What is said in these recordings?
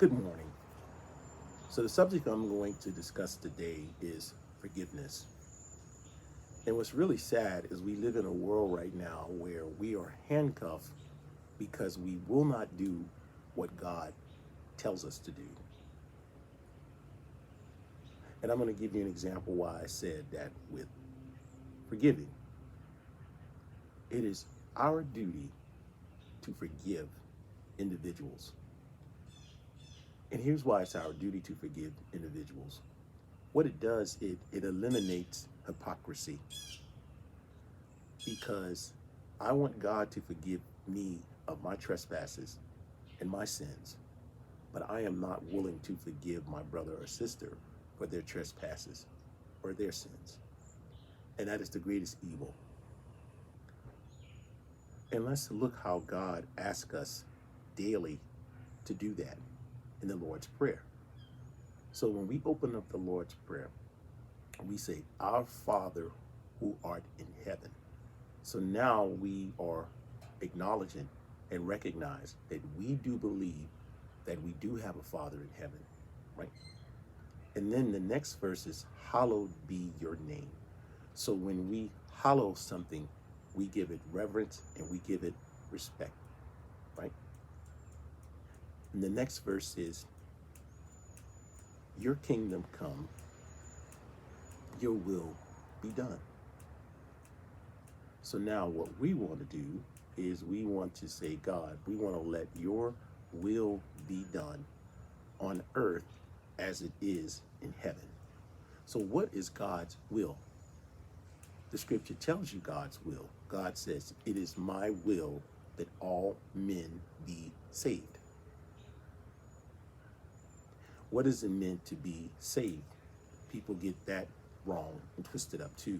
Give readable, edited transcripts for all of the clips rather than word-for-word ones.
Good morning. So, the subject I'm going to discuss today is forgiveness. And what's really sad is we live in a world right now where we are handcuffed because we will not do what God tells us to do. And I'm going to give you an example why I said that with forgiving. It is our duty to forgive individuals. And here's why it's our duty to forgive individuals. What it does, it eliminates hypocrisy. Because I want God to forgive me of my trespasses and my sins, but I am not willing to forgive my brother or sister for their trespasses or their sins. And that is the greatest evil. And let's look how God asks us daily to do that in the Lord's Prayer. So when we open up the Lord's Prayer, we say, Our Father who art in heaven. So now we are acknowledging and recognize that we do believe that we do have a Father in heaven, right? And then the next verse is, hallowed be your name. So when we hallow something, we give it reverence and we give it respect, right? And the next verse is, your kingdom come, your will be done. So now what we want to do is we want to say, God, we want to let your will be done on earth as it is in heaven. So what is God's will? The scripture tells you God's will. God says, it is my will that all men be saved. What is it meant to be saved? People get that wrong and twisted up too.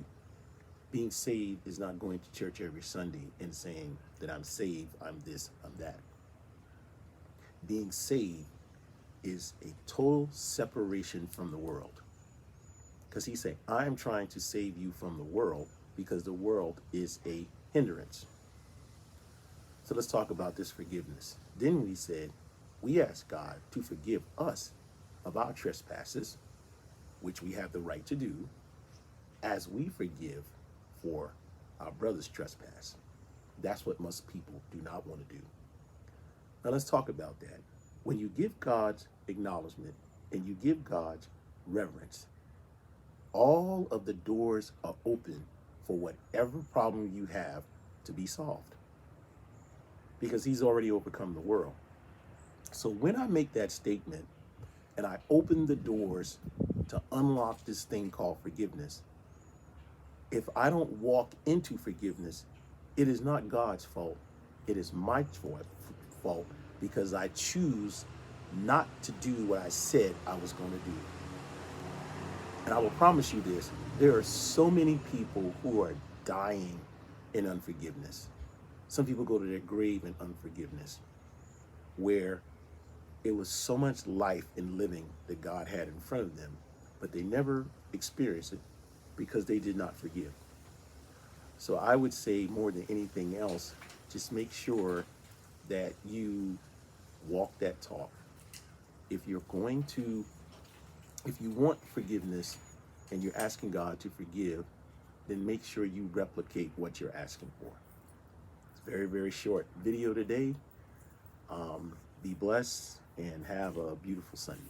Being saved is not going to church every Sunday and saying that I'm saved, I'm this, I'm that. Being saved is a total separation from the world. Because he said, I'm trying to save you from the world because the world is a hindrance. So let's talk about this forgiveness. Then we said, we ask God to forgive us of our trespasses, which we have the right to do, as we forgive for our brother's trespass. That's what most people do not want to do. Now let's talk about that. When you give God's acknowledgement and you give God's reverence, all of the doors are open for whatever problem you have to be solved. Because he's already overcome the world. So when I make that statement and I open the doors to unlock this thing called forgiveness, if I don't walk into forgiveness, it is not God's fault. It is my fault because I choose not to do what I said I was going to do. And I will promise you this, there are so many people who are dying in unforgiveness. Some people go to their grave in unforgiveness, where it was so much life in living that God had in front of them, but they never experienced it because they did not forgive. So I would say more than anything else, just make sure that you walk that talk. If you're going to, if you want forgiveness and you're asking God to forgive, then make sure you replicate what you're asking for. It's a very, very short video today. Be blessed and have a beautiful Sunday.